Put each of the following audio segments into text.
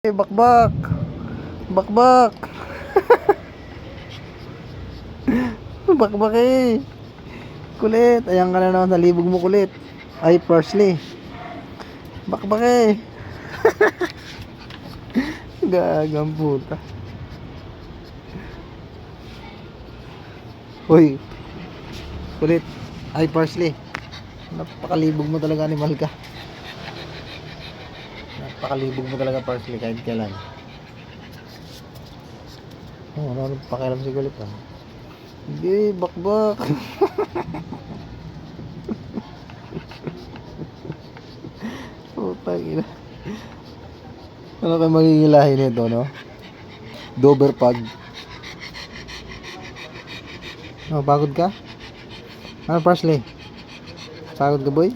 Bakbak. Bakbak. Bakbak eh. Kulit. Ayan ka na naman. Nalibog mo kulit. Ay, parsley. Bakbak eh. Gagang puta. Hoy. Kulit. Ay, parsley. Napakalibog mo talaga, animal ka. Napakalibog mo talaga, parsley, kahit kailan. Oh, ano pakialam si kulit ah. Hindi, bakbak. Putang ina. Ano kayo magiging lahi nito, no? Doberpug. Oh, pagod ka? Ano, parsley? Pagod ka, boy?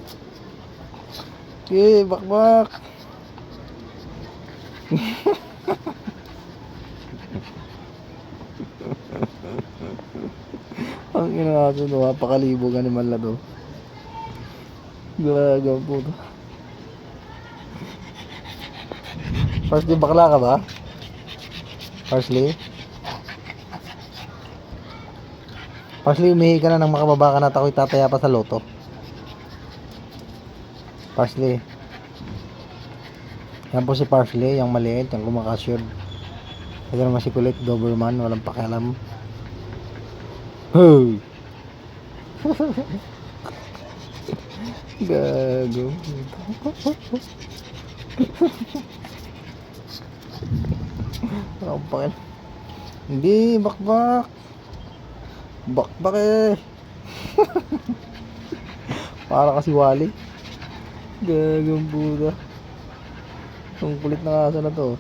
Okay, bakbak. Ang inaso no, napakalibog animal na to. Galagang puto. Parsley, bakla ka ba? Parsley? Parsley, umihi ka na nang makababa ka na at ako'y tataya pa sa loto. Parsley. Yan po si Parsley, yung maliit, yung kumakasyod. Ito naman si kulit, Doberman, walang pakialam. Hey! Gago. Walang pakialam. Hindi, bakbak. Bakbak eh. Para kasi wali. Gagang puta. Ang kulit na aso na to.